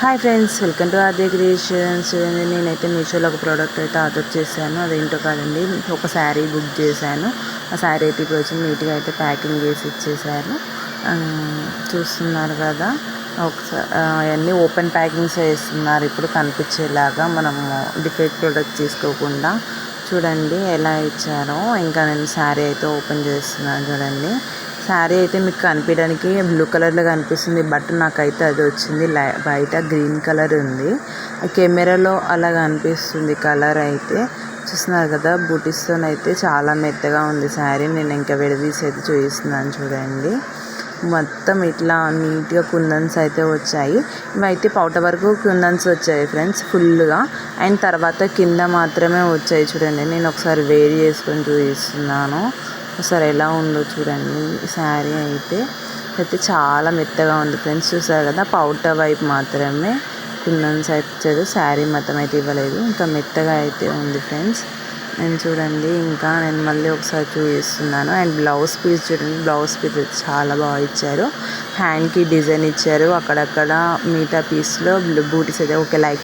Hi friends, welcome to ఆర్దే creations. చూడండి, నేనైతే మీషోలో ఒక ప్రోడక్ట్ అయితే ఆర్డర్ చేశాను. అదేంటో కాదండి, ఒక శారీ బుక్ చేశాను. ఆ శారీ అయితే ఇప్పుడు వచ్చి నీట్గా అయితే ప్యాకింగ్ చేసి ఇచ్చేసారు. చూస్తున్నారు కదా, ఒకసారి అవన్నీ ఓపెన్ ప్యాకింగ్స్ వేస్తున్నారు ఇప్పుడు కనిపించేలాగా, మనము డిఫెక్ట్ ప్రోడక్ట్ తీసుకోకుండా. చూడండి ఎలా ఇచ్చారో. ఇంకా నేను శారీ అయితే ఓపెన్ చేస్తున్నాను. చూడండి, శారీ అయితే మీకు కనిపించడానికి బ్లూ కలర్లో కనిపిస్తుంది, బట్ నాకైతే అది వచ్చింది బయట గ్రీన్ కలర్ ఉంది. కెమెరాలో అలా కనిపిస్తుంది కలర్ అయితే. చూస్తున్నారు కదా, బూటీస్తో అయితే చాలా మెత్తగా ఉంది శారీ. నేను ఇంకా విడదీసి అయితే చూపిస్తున్నాను. చూడండి, మొత్తం ఇట్లా నీట్గా కుందన్స్ అయితే వచ్చాయి. ఇవైతే పౌట వరకు కుందన్స్ వచ్చాయి ఫ్రెండ్స్, ఫుల్గా. అండ్ తర్వాత కింద మాత్రమే వచ్చాయి. చూడండి, నేను ఒకసారి వేర్ చేసుకొని చూపిస్తున్నాను. ఒకసారి ఎలా ఉందో చూడండి. శారీ అయితే చాలా మెత్తగా ఉంది ఫ్రెండ్స్. చూసారు కదా, పౌట వైపు మాత్రమే కుందన్స్ అయితే ఇచ్చారు, శారీ మొత్తం అయితే ఇవ్వలేదు. ఇంకా మెత్తగా అయితే ఉంది ఫ్రెండ్స్. నేను చూడండి, ఇంకా నేను మళ్ళీ ఒకసారి చూపిస్తున్నాను. అండ్ బ్లౌజ్ పీస్ చూడండి, బ్లౌజ్ పీస్ చాలా బాగా ఇచ్చారు. హ్యాండ్కి డిజైన్ ఇచ్చారు, అక్కడక్కడ మిగతా పీస్లో బూటీస్ అయితే ఓకే లైక్